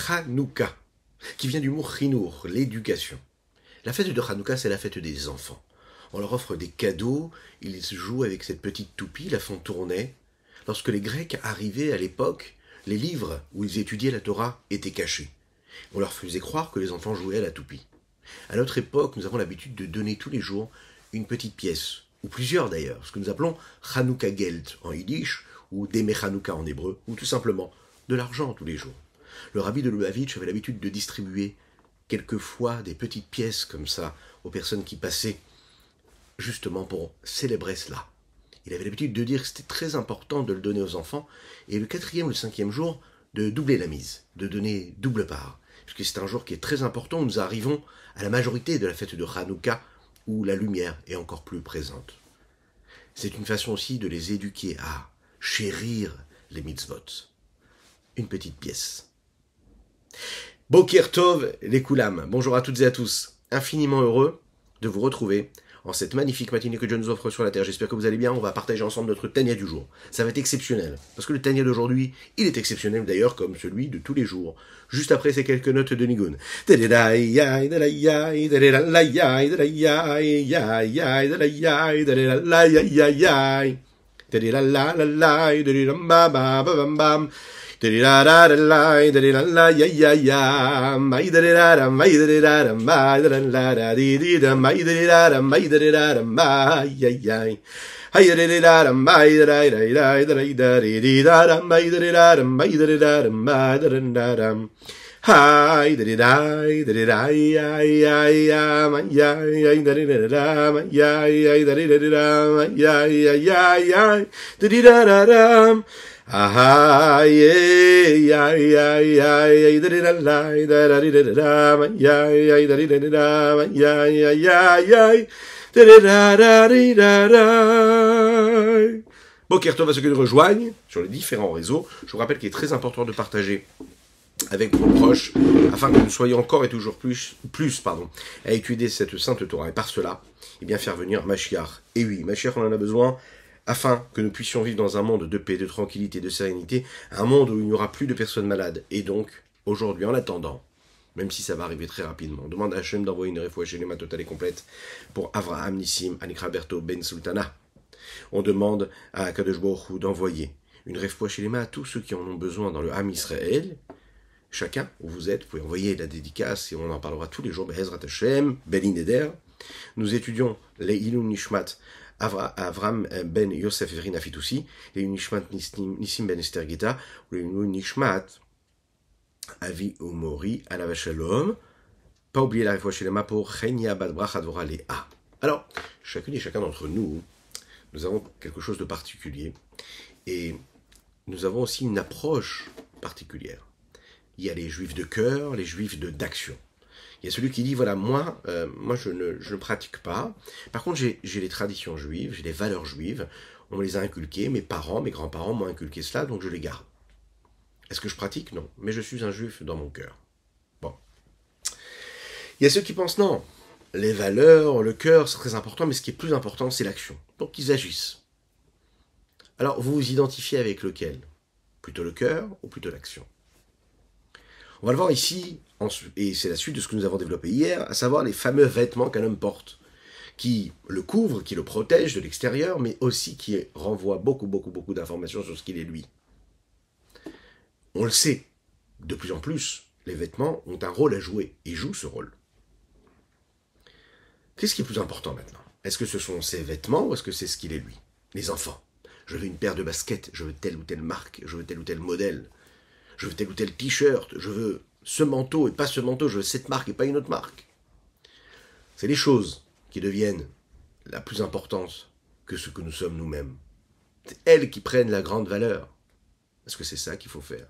Hanouka, qui vient du mot chinour, l'éducation. La fête de Hanouka, c'est la fête des enfants. On leur offre des cadeaux, ils jouent avec cette petite toupie, la font tourner. Lorsque les Grecs arrivaient à l'époque, les livres où ils étudiaient la Torah étaient cachés. On leur faisait croire que les enfants jouaient à la toupie. À notre époque, nous avons l'habitude de donner tous les jours une petite pièce, ou plusieurs d'ailleurs, ce que nous appelons Hanouka Geld en yiddish, ou Deme Hanouka en hébreu, ou tout simplement de l'argent tous les jours. Le rabbi de Lubavitch avait l'habitude de distribuer quelquefois des petites pièces comme ça aux personnes qui passaient justement pour célébrer cela. Il avait l'habitude de dire que c'était très important de le donner aux enfants, et le 4e ou le 5e jour, de doubler la mise, de donner double part. Parce que c'est un jour qui est très important, où nous arrivons à la majorité de la fête de Hanouka, où la lumière est encore plus présente. C'est une façon aussi de les éduquer à chérir les mitzvot. Une petite pièce. Boker Tov, les Koulam. Bonjour à toutes et à tous. Infiniment heureux de vous retrouver en cette magnifique matinée que Dieu nous offre sur la terre. J'espère que vous allez bien. On va partager ensemble notre Tania du jour. Ça va être exceptionnel. Parce que le Tania d'aujourd'hui, il est exceptionnel d'ailleurs comme celui de tous les jours. Juste après ces quelques notes de Nigun. Boker Tov à ceux qui nous rejoignent sur les différents réseaux. Je vous rappelle qu'il est très important de partager avec vos proches, afin que nous soyons encore et toujours plus à étudier cette sainte Torah. Et par cela, faire venir Mashiach. Et oui, Mashiach, on en a besoin, afin que nous puissions vivre dans un monde de paix, de tranquillité, de sérénité, un monde où il n'y aura plus de personnes malades. Et donc, aujourd'hui, en attendant, même si ça va arriver très rapidement, on demande à Hachem d'envoyer une réfoua shelema totale et complète pour Avraham Nissim, Anikra Berto Ben Sultana. On demande à Kadosh Baruch Hu d'envoyer une réfoua shelema à tous ceux qui en ont besoin dans le Ham Israël. Chacun, où vous êtes, vous pouvez envoyer la dédicace et on en parlera tous les jours. Be'ezrat Hashem, Belin Eder. Nous étudions les Ilun Nishmat Avram ben Yosef Verina Fitoussi, les Ilun Nishmat Nissim ben Esther Gita, les Ilun Nishmat Avi Umori Alav Shalom. Pas oublier la réfoua shelema pour Chenia Bad Bracha Dvora Léa. Alors, chacune et chacun d'entre nous, nous avons quelque chose de particulier et nous avons aussi une approche particulière. Il y a les juifs de cœur, les juifs d'action. Il y a celui qui dit, voilà, moi je ne pratique pas. Par contre, j'ai les traditions juives, j'ai les valeurs juives. On me les a inculquées, mes parents, mes grands-parents m'ont inculqué cela, donc je les garde. Est-ce que je pratique? Non. Mais je suis un juif dans mon cœur. Bon. Il y a ceux qui pensent, non, les valeurs, le cœur, c'est très important, mais ce qui est plus important, c'est l'action. Donc, ils agissent. Alors, vous vous identifiez avec lequel? Plutôt le cœur ou plutôt l'action? On va le voir ici, et c'est la suite de ce que nous avons développé hier, à savoir les fameux vêtements qu'un homme porte, qui le couvrent, qui le protègent de l'extérieur, mais aussi qui renvoient beaucoup d'informations sur ce qu'il est lui. On le sait, de plus en plus, les vêtements ont un rôle à jouer, et jouent ce rôle. Qu'est-ce qui est plus important maintenant? Est-ce que ce sont ses vêtements, ou est-ce que c'est ce qu'il est lui? Les enfants. Je veux une paire de baskets, je veux telle ou telle marque, je veux tel ou tel modèle. Je veux tel ou tel t-shirt, je veux ce manteau et pas ce manteau, je veux cette marque et pas une autre marque. C'est les choses qui deviennent la plus importante que ce que nous sommes nous-mêmes. C'est elles qui prennent la grande valeur. Est-ce que c'est ça qu'il faut faire?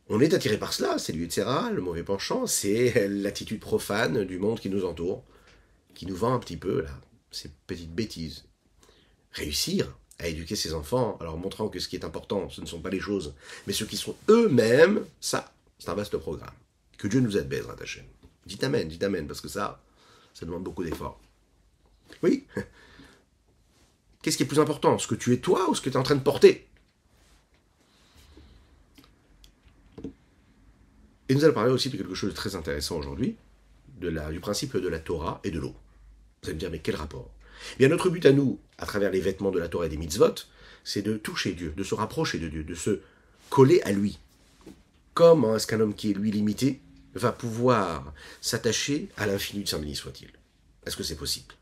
On est attiré par cela, c'est l'Yetzirah, le mauvais penchant, c'est l'attitude profane du monde qui nous entoure, qui nous vend un petit peu, là, ces petites bêtises. Réussir à éduquer ses enfants, en leur montrant que ce qui est important, ce ne sont pas les choses, mais ceux qui sont eux-mêmes, ça, c'est un vaste programme. Que Dieu nous aide, Be'ezrat Hashem. Dites amen, parce que ça demande beaucoup d'efforts. Oui. Qu'est-ce qui est plus important? Ce que tu es toi ou ce que tu es en train de porter? Et nous allons parler aussi de quelque chose de très intéressant aujourd'hui, du principe de la Torah et de l'eau. Vous allez me dire, mais quel rapport? Eh bien, notre but à nous, à travers les vêtements de la Torah et des mitzvot, c'est de toucher Dieu, de se rapprocher de Dieu, de se coller à lui. Comment est-ce qu'un homme qui est lui limité va pouvoir s'attacher à l'infini de Saint béni soit-il? Est-ce que c'est possible?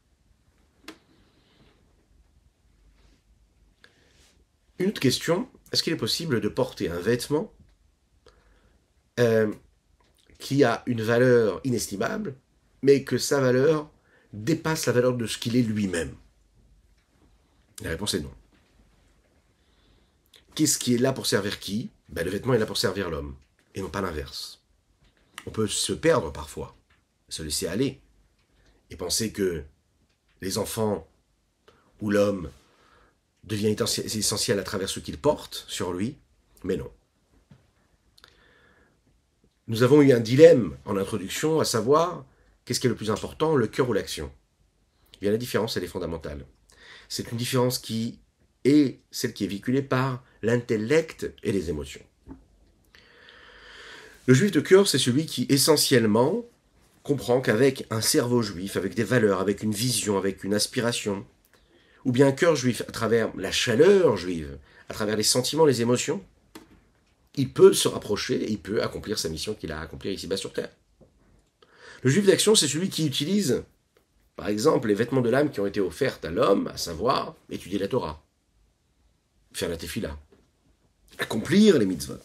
Une autre question, est-ce qu'il est possible de porter un vêtement qui a une valeur inestimable, mais que sa valeur dépasse la valeur de ce qu'il est lui-même? La réponse est non. Qu'est-ce qui est là pour servir qui? Le vêtement est là pour servir l'homme, et non pas l'inverse. On peut se perdre parfois, se laisser aller, et penser que les enfants ou l'homme devient essentiel à travers ce qu'il porte sur lui, mais non. Nous avons eu un dilemme en introduction, à savoir, qu'est-ce qui est le plus important, le cœur ou l'action? Eh bien, la différence, elle est fondamentale. C'est une différence qui est celle qui est véhiculée par l'intellect et les émotions. Le juif de cœur, c'est celui qui, essentiellement, comprend qu'avec un cerveau juif, avec des valeurs, avec une vision, avec une aspiration, ou bien un cœur juif, à travers la chaleur juive, à travers les sentiments, les émotions, il peut se rapprocher et il peut accomplir sa mission qu'il a à accomplir ici-bas sur Terre. Le juif d'action, c'est celui qui utilise, par exemple, les vêtements de l'âme qui ont été offerts à l'homme, à savoir étudier la Torah, faire la tefila, accomplir les mitzvot.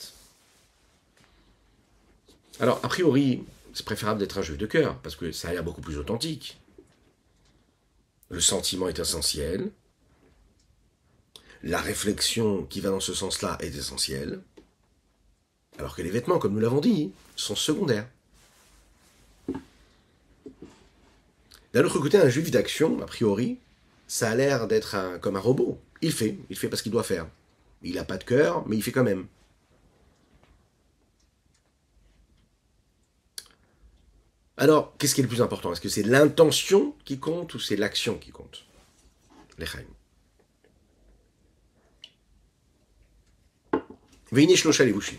Alors, a priori, c'est préférable d'être un juif de cœur, parce que ça a l'air beaucoup plus authentique. Le sentiment est essentiel. La réflexion qui va dans ce sens-là est essentielle. Alors que les vêtements, comme nous l'avons dit, sont secondaires. D'un autre côté, un juif d'action, a priori, ça a l'air d'être comme un robot. Il fait parce qu'il doit faire. Il n'a pas de cœur, mais il fait quand même. Alors, qu'est-ce qui est le plus important? Est-ce que c'est l'intention qui compte ou c'est l'action qui compte? L'Echaim. Veine shlosha levushim.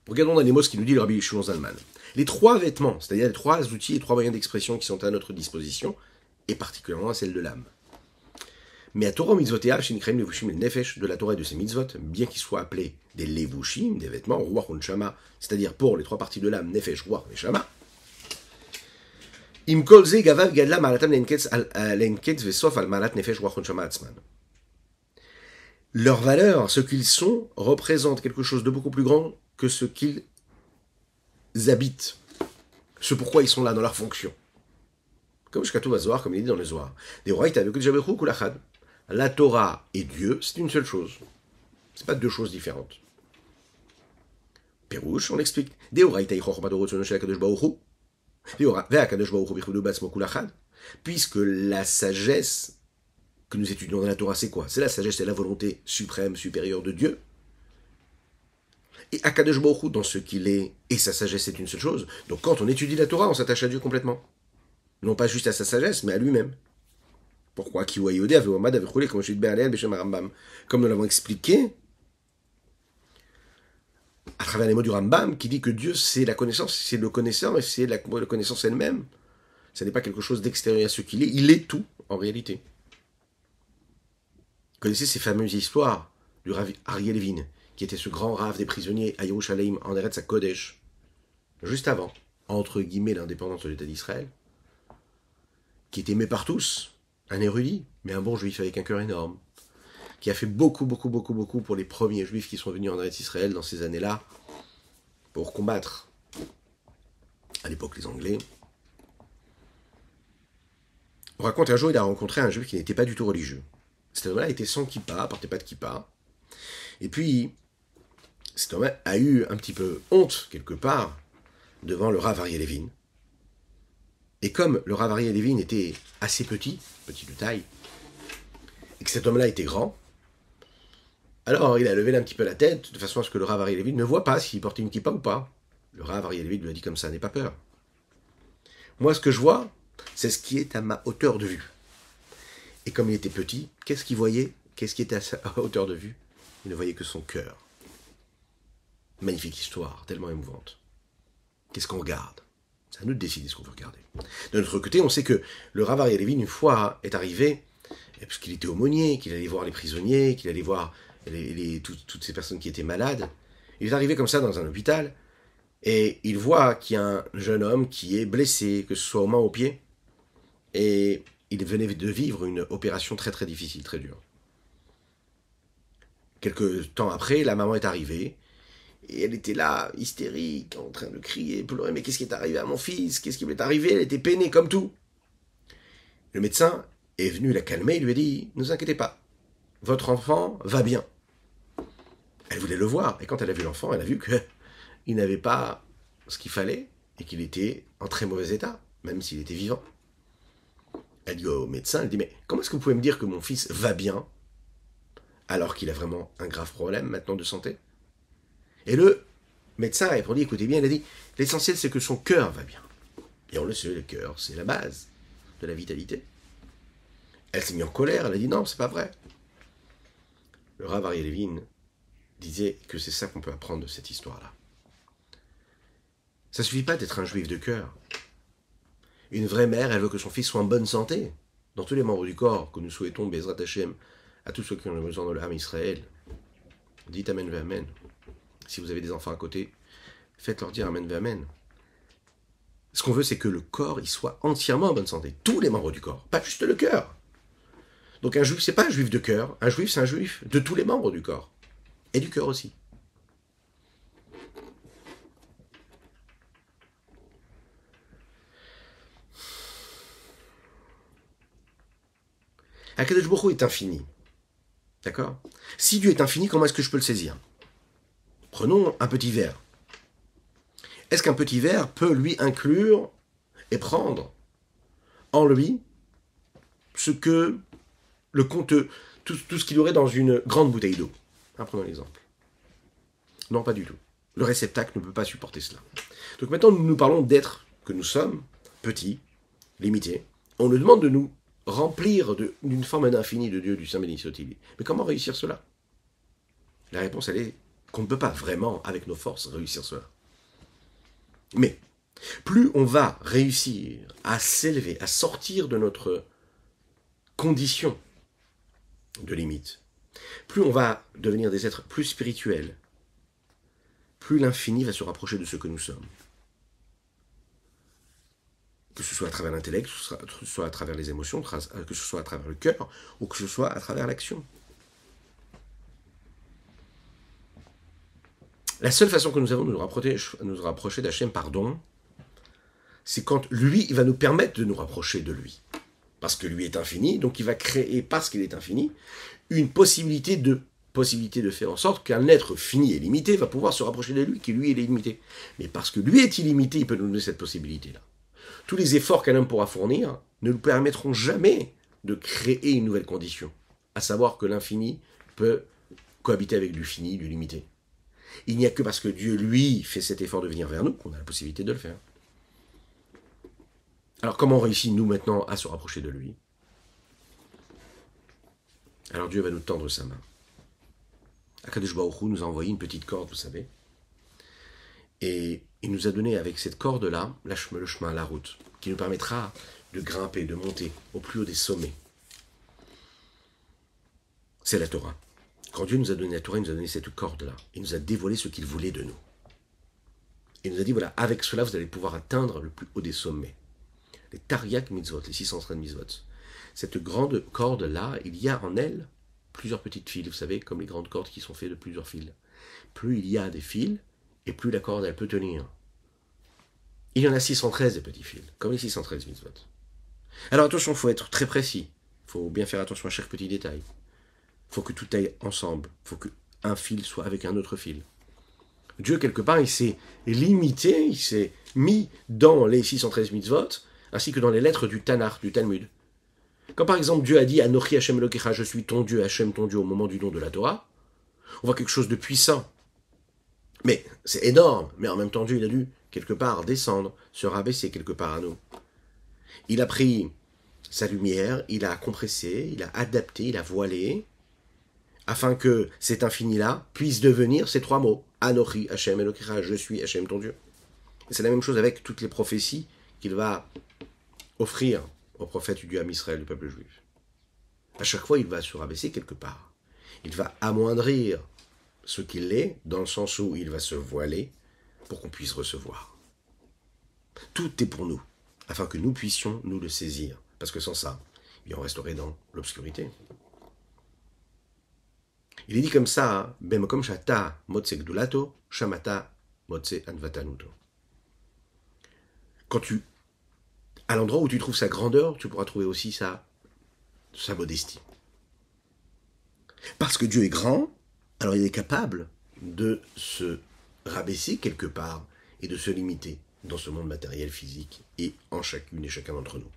Regardons dans les mots ce qu'il nous dit le Rabbi Shimon Zalman. Les trois vêtements, c'est-à-dire les trois outils et trois moyens d'expression qui sont à notre disposition, et particulièrement à celle de l'âme. Mais à Torah mitzvotea, shenikraim levushim le nefesh, de la Torah et de ses mitzvot, bien qu'ils soient appelés des levushim, des vêtements, ruach unshama, c'est-à-dire pour les trois parties de l'âme, nefesh, ruach et shama, im kol ze gavav gadla malatam lenketz vesof al malat nefesh ruach unshama atzman. Leur valeur, ce qu'ils sont, représente quelque chose de beaucoup plus grand que ce qu'ils habitent, ce pourquoi ils sont là, dans leur fonction. Comme Shkatu Vazoar, comme il dit dans le Zohar. La Torah et Dieu, c'est une seule chose. Ce n'est pas deux choses différentes. Pérouche, on explique. Puisque la sagesse que nous étudions dans la Torah, c'est quoi? C'est la sagesse, c'est la volonté suprême, supérieure de Dieu. Et Akadosh Baruch Hu, dans ce qu'il est, et sa sagesse, c'est une seule chose. Donc quand on étudie la Torah, on s'attache à Dieu complètement. Non pas juste à sa sagesse, mais à lui-même. Pourquoi? Comme nous l'avons expliqué, à travers les mots du Rambam, qui dit que Dieu, c'est la connaissance, c'est le connaisseur, et c'est la connaissance elle-même. Ce n'est pas quelque chose d'extérieur à ce qu'il est, il est tout, en réalité. Vous connaissez ces fameuses histoires du Rav Aryeh Levin, qui était ce grand rave des prisonniers à Yerushalayim, en Eretz HaKodesh, juste avant, entre guillemets, l'indépendance de l'État d'Israël, qui est aimé par tous, un érudit, mais un bon juif avec un cœur énorme, qui a fait beaucoup pour les premiers juifs qui sont venus en Eretz Israël dans ces années-là, pour combattre, à l'époque, les Anglais. On raconte un jour, il a rencontré un juif qui n'était pas du tout religieux. Cet homme-là était sans kippa, portait pas de kippa, et puis cet homme a eu un petit peu honte, quelque part, devant le Rav Aryeh Levin. Et comme le Rav Aryeh Levin était assez petit de taille, et que cet homme-là était grand, alors il a levé un petit peu la tête, de façon à ce que le Rav Aryeh Levin ne voit pas s'il portait une kippa ou pas. Le Rav Aryeh Levin lui a dit comme ça, n'aie pas peur. Moi, ce que je vois, c'est ce qui est à ma hauteur de vue. Et comme il était petit, qu'est-ce qu'il voyait? Qu'est-ce qui était à sa hauteur de vue? Il ne voyait que son cœur. Magnifique histoire, tellement émouvante. Qu'est-ce qu'on regarde? C'est à nous de décider ce qu'on veut regarder. De notre côté, on sait que le Rav Aryeh Levin, une fois, est arrivé, parce qu'il était aumônier, qu'il allait voir les prisonniers, qu'il allait voir toutes ces personnes qui étaient malades. Il est arrivé comme ça dans un hôpital, et il voit qu'il y a un jeune homme qui est blessé, que ce soit aux mains ou aux pieds, et il venait de vivre une opération très très difficile, très dure. Quelques temps après, la maman est arrivée, et elle était là, hystérique, en train de crier, pleurer, mais qu'est-ce qui est arrivé à mon fils? Qu'est-ce qui lui est arrivé? Elle était peinée comme tout. Le médecin est venu la calmer, il lui a dit, ne vous inquiétez pas, votre enfant va bien. Elle voulait le voir, et quand elle a vu l'enfant, elle a vu qu'il n'avait pas ce qu'il fallait, et qu'il était en très mauvais état, même s'il était vivant. Elle dit au médecin, elle dit, mais comment est-ce que vous pouvez me dire que mon fils va bien, alors qu'il a vraiment un grave problème maintenant de santé? Et le médecin a répondu, écoutez bien, il a dit, l'essentiel c'est que son cœur va bien. Et on le sait, le cœur, c'est la base de la vitalité. Elle s'est mise en colère, elle a dit, non, c'est pas vrai. Le Rav Aryeh Levin disait que c'est ça qu'on peut apprendre de cette histoire-là. Ça ne suffit pas d'être un juif de cœur. Une vraie mère, elle veut que son fils soit en bonne santé, dans tous les membres du corps, que nous souhaitons, Bezrat Hashem, à tous ceux qui ont besoin de l'âme Israël. Dites Amen ve Amen. Si vous avez des enfants à côté, faites-leur dire Amen ve Amen. Ce qu'on veut, c'est que le corps il soit entièrement en bonne santé. Tous les membres du corps, pas juste le cœur. Donc un juif, c'est pas un juif de cœur. Un juif, c'est un juif de tous les membres du corps. Et du cœur aussi. Akadosh Baruch Hu est infini. D'accord? Si Dieu est infini, comment est-ce que je peux le saisir? Prenons un petit verre. Est-ce qu'un petit verre peut lui inclure et prendre en lui ce que le compte, tout ce qu'il aurait dans une grande bouteille d'eau? Prenons l'exemple. Non, pas du tout. Le réceptacle ne peut pas supporter cela. Donc maintenant, nous parlons d'êtres que nous sommes, petits, limités. On nous demande de nous remplir d'une forme d'infini de Dieu, du Saint béni soit-il. Mais comment réussir cela? La réponse, elle est qu'on ne peut pas vraiment, avec nos forces, réussir cela. Mais, plus on va réussir à s'élever, à sortir de notre condition de limite, plus on va devenir des êtres plus spirituels, plus l'infini va se rapprocher de ce que nous sommes. Que ce soit à travers l'intellect, que ce soit à travers les émotions, que ce soit à travers le cœur, ou que ce soit à travers l'action. La seule façon que nous avons de nous rapprocher d'Hachem, c'est quand lui, il va nous permettre de nous rapprocher de lui. Parce que lui est infini, donc il va créer, parce qu'il est infini, une possibilité de faire en sorte qu'un être fini et limité va pouvoir se rapprocher de lui, qui lui est limité. Mais parce que lui est illimité, il peut nous donner cette possibilité-là. Tous les efforts qu'un homme pourra fournir ne nous permettront jamais de créer une nouvelle condition, à savoir que l'infini peut cohabiter avec du fini, du limité. Il n'y a que parce que Dieu, lui, fait cet effort de venir vers nous qu'on a la possibilité de le faire. Alors comment on réussit, nous, maintenant, à se rapprocher de lui? Alors Dieu va nous tendre sa main. Akadosh Baruch Hu nous a envoyé une petite corde, vous savez. Et il nous a donné avec cette corde-là, le chemin, la route, qui nous permettra de grimper, de monter au plus haut des sommets. C'est la Torah. Quand Dieu nous a donné la Torah, il nous a donné cette corde-là. Il nous a dévoilé ce qu'il voulait de nous. Il nous a dit, voilà, avec cela, vous allez pouvoir atteindre le plus haut des sommets. Les Tariaq Mitzvot, les 613 Mitzvot. Cette grande corde-là, il y a en elle plusieurs petites fils, vous savez, comme les grandes cordes qui sont faites de plusieurs fils. Plus il y a des fils, et plus la corde, elle peut tenir. Il y en a 613 des petits fils, comme les 613 Mitzvot. Alors attention, il faut être très précis. Il faut bien faire attention à chaque petit détail. Il faut que tout aille ensemble. Il faut qu'un fil soit avec un autre fil. Dieu, quelque part, il s'est limité, il s'est mis dans les 613 mitzvot, ainsi que dans les lettres du Tanakh, du Talmud. Quand par exemple Dieu a dit « Anochi Hashem Elokecha, je suis ton Dieu, Hashem ton Dieu » au moment du don de la Torah, on voit quelque chose de puissant. Mais c'est énorme, mais en même temps Dieu, il a dû quelque part descendre, se rabaisser quelque part à nous. Il a pris sa lumière, il a compressé, il a adapté, il a voilé, afin que cet infini-là puisse devenir ces trois mots. Anochi Hashem Elokecha, je suis Hashem ton Dieu. Et c'est la même chose avec toutes les prophéties qu'il va offrir aux prophètes du Dieu à Israël, du peuple juif. À chaque fois, il va se rabaisser quelque part. Il va amoindrir ce qu'il est, dans le sens où il va se voiler pour qu'on puisse recevoir. Tout est pour nous, afin que nous puissions nous le saisir. Parce que sans ça, on resterait dans l'obscurité. Il est dit comme ça, Bemokom shata motse gdulato, shamata motse anvatanuto. À l'endroit où tu trouves sa grandeur, tu pourras trouver aussi sa modestie. Parce que Dieu est grand, alors il est capable de se rabaisser quelque part et de se limiter dans ce monde matériel, physique et en chacune et chacun d'entre nous.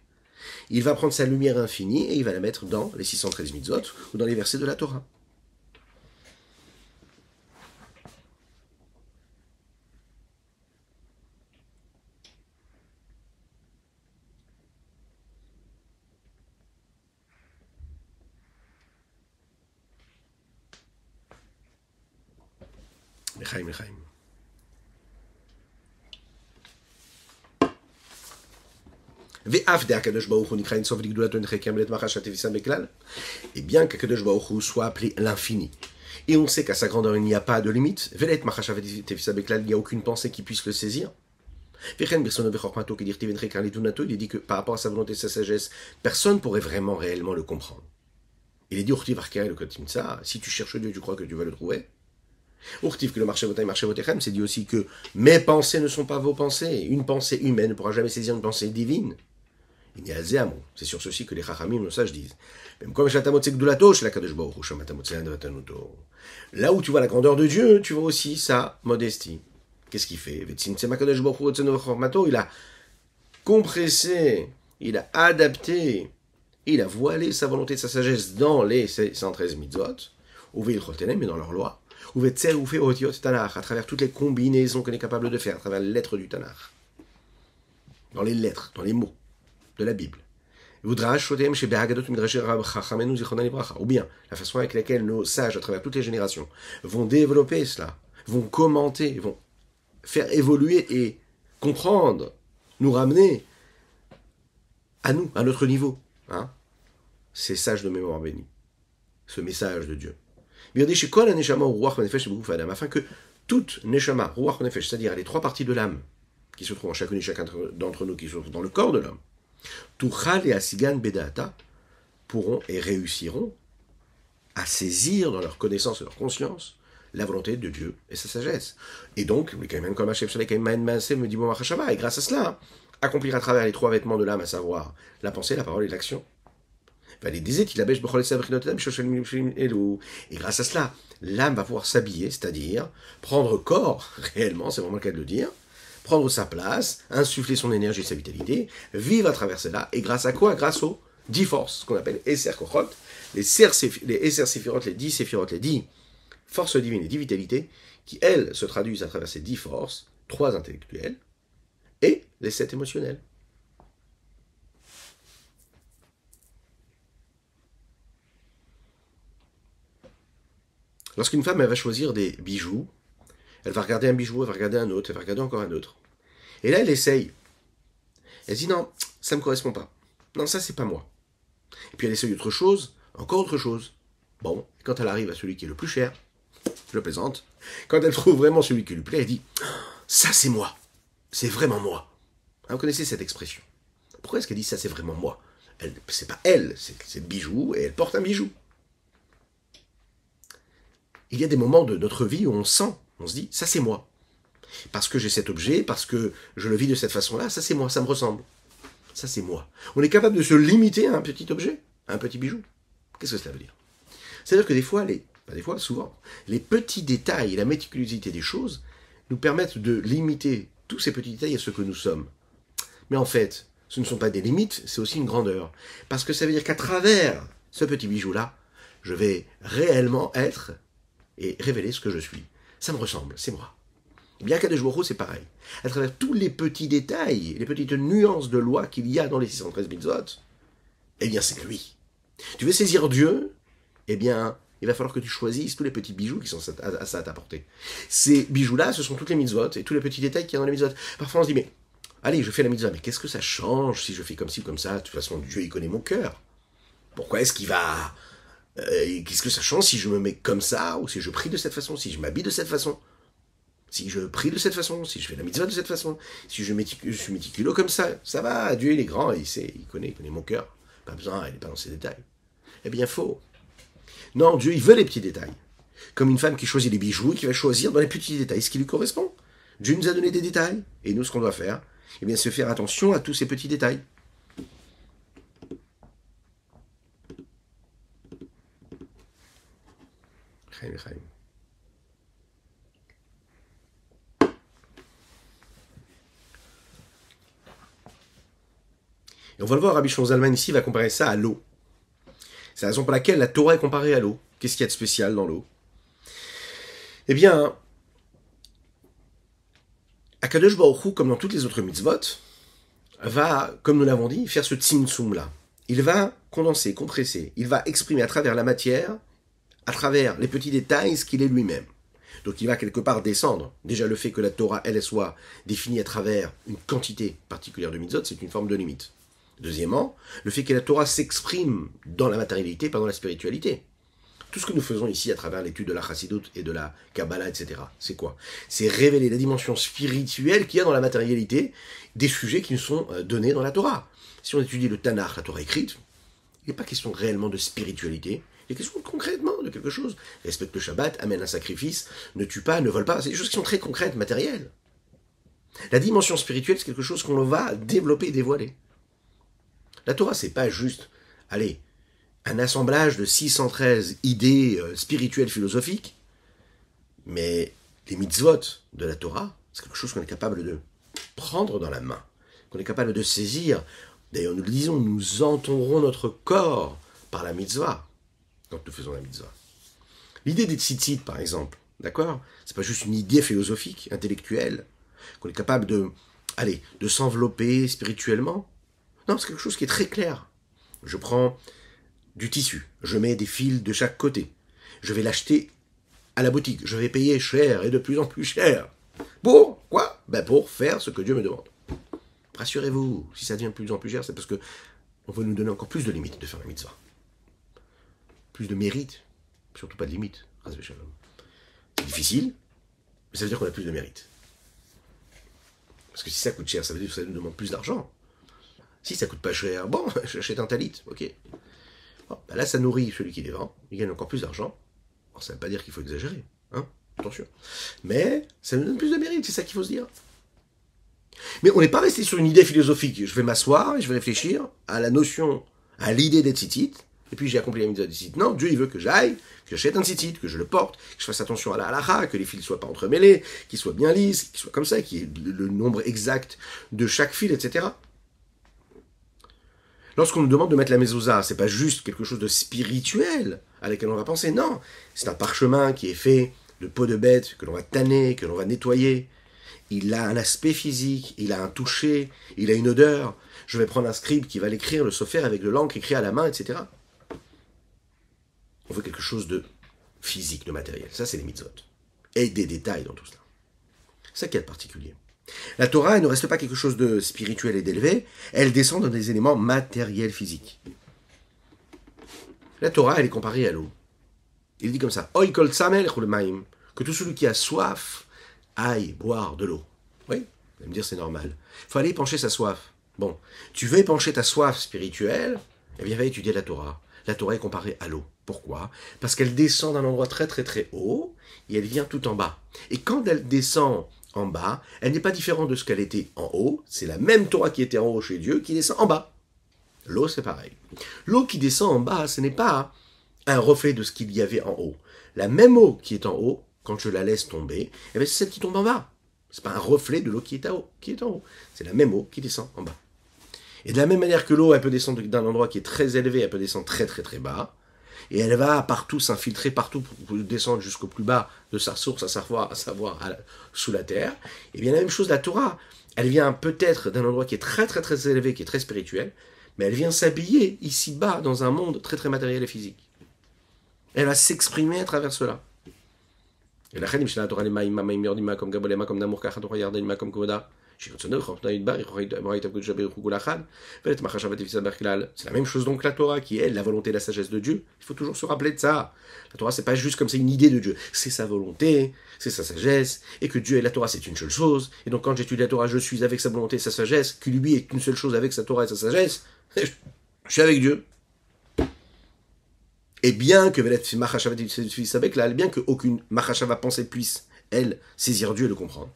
Il va prendre sa lumière infinie et il va la mettre dans les 613 mitzvot ou dans les versets de la Torah. Lechaim, lechaim. Et bien qu'Akadosh Baruch Hu soit appelé l'infini, et on sait qu'à sa grandeur il n'y a pas de limite, il n'y a aucune pensée qui puisse le saisir. Il est dit que par rapport à sa volonté et sa sagesse, personne ne pourrait vraiment réellement le comprendre. Il est dit si tu cherches Dieu, tu crois que tu vas le trouver. Que le marché votechem, c'est dit aussi que mes pensées ne sont pas vos pensées. Une pensée humaine ne pourra jamais saisir une pensée divine. C'est sur ceci que les Chachamim, nos sages, disent. Là où tu vois la grandeur de Dieu, tu vois aussi sa modestie. Qu'est-ce qu'il fait? Il a compressé, il a adapté, il a voilé sa volonté et sa sagesse dans les 113 mitzvot, mais dans leur loi, à travers toutes les combinaisons qu'on est capable de faire, à travers les lettres du Tanakh, dans les lettres, dans les mots de la Bible. Ou bien la façon avec laquelle nos sages, à travers toutes les générations, vont développer cela, vont commenter, vont faire évoluer et comprendre, nous ramener à nous, à notre niveau. Ces sages de mémoire bénie, ce message de Dieu. Afin que toute neshama, ruach nefesh, c'est-à-dire les trois parties de l'âme, qui se trouvent en chacune et chacun d'entre nous, qui se trouvent dans le corps de l'homme, Tuchal et Asigan Bedata pourront et réussiront à saisir dans leur connaissance et leur conscience la volonté de Dieu et sa sagesse. Et donc, et grâce à cela, accomplir à travers les trois vêtements de l'âme, à savoir la pensée, la parole et l'action. Et grâce à cela, l'âme va pouvoir s'habiller, c'est-à-dire prendre corps, réellement, c'est vraiment le cas de le dire, prendre sa place, insuffler son énergie et sa vitalité, vivre à travers cela, et grâce à quoi? Grâce aux 10 forces, qu'on appelle Eser Kochot, les Eser Séphirot, les 10 Séphirot, les 10 forces divines et 10 vitalités, qui, elles, se traduisent à travers ces 10 forces, 3 intellectuelles, et les 7 émotionnelles. Lorsqu'une femme elle va choisir des bijoux, elle va regarder un bijou, elle va regarder un autre, elle va regarder encore un autre. Et là, elle essaye. Elle dit non, ça ne me correspond pas. Non, ça, c'est pas moi. Et puis elle essaye autre chose, encore autre chose. Bon, quand elle arrive à celui qui est le plus cher, je plaisante, quand elle trouve vraiment celui qui lui plaît, elle dit ça, c'est moi. C'est vraiment moi. Vous connaissez cette expression. Pourquoi est-ce qu'elle dit ça, c'est vraiment moi? C'est pas elle, c'est le bijou, et elle porte un bijou. Il y a des moments de notre vie où on se dit, ça c'est moi. Parce que j'ai cet objet, parce que je le vis de cette façon-là, ça c'est moi, ça me ressemble. Ça c'est moi. On est capable de se limiter à un petit objet, à un petit bijou. Qu'est-ce que cela veut dire? C'est-à-dire que souvent, les petits détails et la méticulosité des choses nous permettent de limiter tous ces petits détails à ce que nous sommes. Mais en fait, ce ne sont pas des limites, c'est aussi une grandeur. Parce que ça veut dire qu'à travers ce petit bijou-là, je vais réellement être et révéler ce que je suis. Ça me ressemble, c'est moi. Et bien qu'Akadosh Baruch Hu, c'est pareil. À travers tous les petits détails, les petites nuances de loi qu'il y a dans les 613 mitzvot, eh bien c'est lui. Tu veux saisir Dieu? Eh bien, il va falloir que tu choisisses tous les petits bijoux qui sont à ça à t'apporter. Ces bijoux-là, ce sont toutes les mitzvot et tous les petits détails qu'il y a dans les mitzvot. Parfois on se dit, mais allez, je fais la mitzvah, mais qu'est-ce que ça change si je fais comme ci ou comme ça? De toute façon, Dieu, il connaît mon cœur. Pourquoi est-ce qu'il va... qu'est-ce que ça change si je me mets comme ça, ou si je prie de cette façon, si je m'habille de cette façon? Si je prie de cette façon, si je fais la mitzvah de cette façon, si je suis méticuleux comme ça va, Dieu il est grand, il sait, il connaît mon cœur. Pas besoin, il n'est pas dans ses détails. Eh bien, faux. Non, Dieu, il veut les petits détails. Comme une femme qui choisit les bijoux et qui va choisir dans les petits détails ce qui lui correspond. Dieu nous a donné des détails, et nous, ce qu'on doit faire, eh bien, c'est faire attention à tous ces petits détails. Et on va le voir, Rabbi Shlomo Zalman ici va comparer ça à l'eau. C'est la raison pour laquelle la Torah est comparée à l'eau. Qu'est-ce qu'il y a de spécial dans l'eau? Eh bien, Akadosh Baruch Hu, comme dans toutes les autres mitzvot, va, comme nous l'avons dit, faire ce tzimtzum là. Il va condenser, compresser, il va exprimer à travers la matière, à travers les petits détails, ce qu'il est lui-même. Donc il va quelque part descendre. Déjà le fait que la Torah, elle soit définie à travers une quantité particulière de mitzvot, c'est une forme de limite. Deuxièmement, le fait que la Torah s'exprime dans la matérialité, pas dans la spiritualité. Tout ce que nous faisons ici à travers l'étude de la Chassidut et de la Kabbalah, etc., c'est quoi? C'est révéler la dimension spirituelle qu'il y a dans la matérialité des sujets qui nous sont donnés dans la Torah. Si on étudie le Tanakh, la Torah écrite, il n'est pas question réellement de spiritualité, il est question concrètement de quelque chose. Respecte le Shabbat, amène un sacrifice, ne tue pas, ne vole pas, c'est des choses qui sont très concrètes, matérielles. La dimension spirituelle, c'est quelque chose qu'on va développer et dévoiler. La Torah, c'est pas juste, allez, un assemblage de 613 idées spirituelles, philosophiques, mais les mitzvot de la Torah, c'est quelque chose qu'on est capable de prendre dans la main, qu'on est capable de saisir. D'ailleurs, nous le disons, nous entourons notre corps par la mitzvah, quand nous faisons la mitzvah. L'idée des tzitzit, par exemple, d'accord? C'est pas juste une idée philosophique, intellectuelle, qu'on est capable de s'envelopper spirituellement. Non, c'est quelque chose qui est très clair. Je prends du tissu, je mets des fils de chaque côté. Je vais l'acheter à la boutique, je vais payer cher et de plus en plus cher. Pour quoi? Pour faire ce que Dieu me demande. Rassurez-vous, si ça devient de plus en plus cher, c'est parce que on veut nous donner encore plus de limites de faire la mitzvah. Plus de mérite, surtout pas de limites. C'est difficile, mais ça veut dire qu'on a plus de mérite. Parce que si ça coûte cher, ça veut dire que ça nous demande plus d'argent. Si ça coûte pas cher, bon, j'achète un talit, ok. Bon, là, ça nourrit celui qui les vend, il gagne encore plus d'argent. Alors, ça ne veut pas dire qu'il faut exagérer, hein, attention. Mais ça nous donne plus de mérite, c'est ça qu'il faut se dire. Mais on n'est pas resté sur une idée philosophique. Je vais m'asseoir et je vais réfléchir à la notion, à l'idée des tzitzit, et puis j'ai accompli la mitzvah des tzitzit. Non, Dieu, il veut que j'aille, que j'achète un tzitzit, que je le porte, que je fasse attention à la halakha, que les fils ne soient pas entremêlés, qu'ils soient bien lisses, qu'ils soient comme ça, qu'il y ait le nombre exact de chaque fil, etc. Lorsqu'on nous demande de mettre la mezouza, c'est pas juste quelque chose de spirituel à laquelle on va penser, non. C'est un parchemin qui est fait de peau de bête, que l'on va tanner, que l'on va nettoyer. Il a un aspect physique, il a un toucher, il a une odeur. Je vais prendre un scribe qui va l'écrire, le sophère avec de l'encre écrit à la main, etc. On veut quelque chose de physique, de matériel. Ça, c'est les mitzvot. Et des détails dans tout cela. C'est ça qui est particulier. La Torah, elle ne reste pas quelque chose de spirituel et d'élevé, elle descend dans des éléments matériels, physiques. La Torah, elle est comparée à l'eau. Il dit comme ça, Oikol tsamel chulmaim, que tout celui qui a soif aille boire de l'eau. Oui, vous allez me dire c'est normal. Il faut aller épancher sa soif. Bon, tu veux épancher ta soif spirituelle, eh bien va étudier la Torah. La Torah est comparée à l'eau. Pourquoi? Parce qu'elle descend d'un endroit très très très haut et elle vient tout en bas. Et quand elle descend en bas, elle n'est pas différente de ce qu'elle était en haut. C'est la même Torah qui était en haut chez Dieu qui descend en bas. L'eau, c'est pareil. L'eau qui descend en bas, ce n'est pas un reflet de ce qu'il y avait en haut. La même eau qui est en haut, quand je la laisse tomber, eh bien, c'est celle qui tombe en bas. Ce n'est pas un reflet de l'eau qui est en haut. C'est la même eau qui descend en bas. Et de la même manière que l'eau, elle peut descendre d'un endroit qui est très élevé, elle peut descendre très très très bas. Et elle va partout s'infiltrer, partout pour descendre jusqu'au plus bas de sa source, à savoir sous la terre. Et bien la même chose, la Torah, elle vient peut-être d'un endroit qui est très très très élevé, qui est très spirituel, mais elle vient s'habiller ici-bas dans un monde très très matériel et physique. Elle va s'exprimer à travers cela. Et la reine, la Torah, comme Gabolema, comme Namour, Kachador, Yardenima, comme Koda. C'est la même chose donc la Torah, qui est la volonté et la sagesse de Dieu. Il faut toujours se rappeler de ça. La Torah, c'est pas juste comme c'est une idée de Dieu. C'est sa volonté, c'est sa sagesse, et que Dieu et la Torah, c'est une seule chose. Et donc quand j'étudie la Torah, je suis avec sa volonté et sa sagesse, que lui est une seule chose avec sa Torah et sa sagesse. Je suis avec Dieu. Et bien que bien qu'aucune Machashava pensée puisse, elle, saisir Dieu et le comprendre,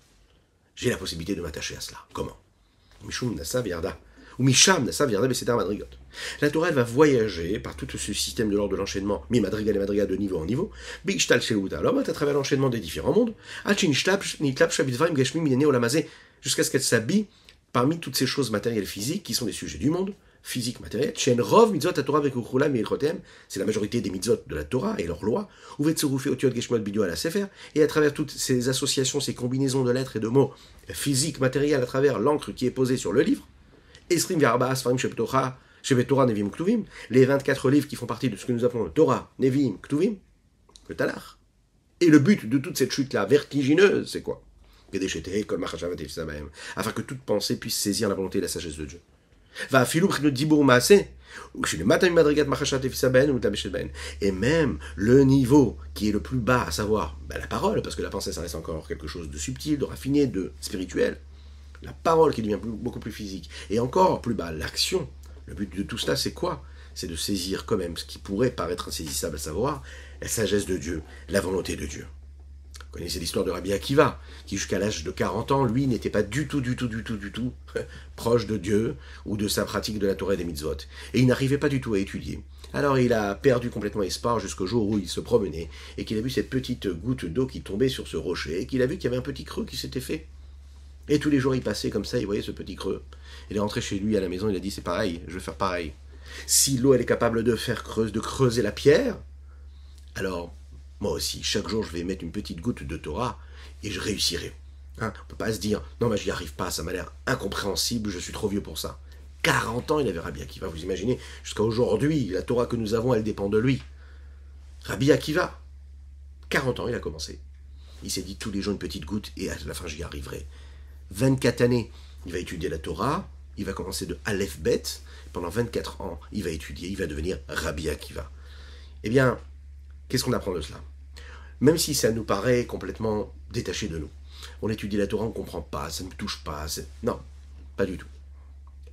j'ai la possibilité de m'attacher à cela. Comment? Mishum Nasa Virda. Ou Misham Nasa Virda, mais c'est un madrigot. La Torah, elle va voyager par tout ce système de l'ordre de l'enchaînement, mi madriga les madriga de niveau en niveau, Bigshtal Sheluta, alors à travers l'enchaînement des différents mondes, jusqu'à ce qu'elle s'habille parmi toutes ces choses matérielles physiques qui sont des sujets du monde, physique, matériel, c'est la majorité des mitzvot de la Torah et leurs lois, et à travers toutes ces associations, ces combinaisons de lettres et de mots physiques, matériels, à travers l'encre qui est posée sur le livre, les 24 livres qui font partie de ce que nous appelons le Torah, Nevi'im, Ktuvim, le Tanakh. Et le but de toute cette chute-là vertigineuse, c'est quoi? Afin que toute pensée puisse saisir la volonté et la sagesse de Dieu. Et même le niveau qui est le plus bas, à savoir la parole, parce que la pensée ça reste encore quelque chose de subtil, de raffiné, de spirituel, la parole qui devient beaucoup plus physique, et encore plus bas, l'action. Le but de tout cela, c'est quoi? C'est de saisir quand même ce qui pourrait paraître insaisissable, à savoir la sagesse de Dieu, la volonté de Dieu. Vous connaissez l'histoire de Rabbi Akiva, qui jusqu'à l'âge de 40 ans, lui, n'était pas du tout proche de Dieu ou de sa pratique de la Torah et des mitzvot. Et il n'arrivait pas du tout à étudier. Alors il a perdu complètement espoir jusqu'au jour où il se promenait et qu'il a vu cette petite goutte d'eau qui tombait sur ce rocher et qu'il a vu qu'il y avait un petit creux qui s'était fait. Et tous les jours il passait comme ça, il voyait ce petit creux. Il est rentré chez lui à la maison, il a dit c'est pareil, je vais faire pareil. Si l'eau elle est capable de creuser la pierre, alors moi aussi, chaque jour, je vais mettre une petite goutte de Torah et je réussirai. On ne peut pas se dire, non, mais je n'y arrive pas, ça m'a l'air incompréhensible, je suis trop vieux pour ça. 40 ans, il avait Rabbi Akiva, vous imaginez, jusqu'à aujourd'hui, la Torah que nous avons, elle dépend de lui. Rabbi Akiva, 40 ans, il a commencé. Il s'est dit tous les jours une petite goutte et à la fin, j'y arriverai. 24 années, il va étudier la Torah, il va commencer de Aleph Bet, pendant 24 ans, il va étudier, il va devenir Rabbi Akiva. Eh bien, qu'est-ce qu'on apprend de cela? Même si ça nous paraît complètement détaché de nous. On étudie la Torah, on ne comprend pas, ça ne me touche pas. Non, pas du tout.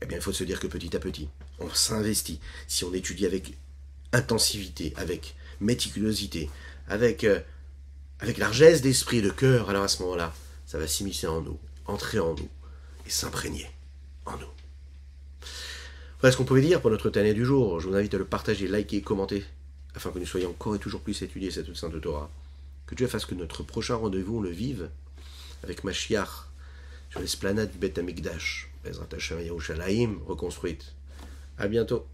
Eh bien, il faut se dire que petit à petit, on s'investit. Si on étudie avec intensivité, avec méticulosité, avec largesse d'esprit et de cœur, alors à ce moment-là, ça va s'immiscer en nous, entrer en nous et s'imprégner en nous. Voilà ce qu'on pouvait dire pour notre Tanya du jour. Je vous invite à le partager, liker et commenter, afin que nous soyons encore et toujours plus étudier cette Sainte Torah. Que Dieu fasse que notre prochain rendez-vous, on le vive avec Mashiach sur l'esplanade du Beth Amikdash, Bezrat Hashem Yerushalayim, reconstruite. À bientôt.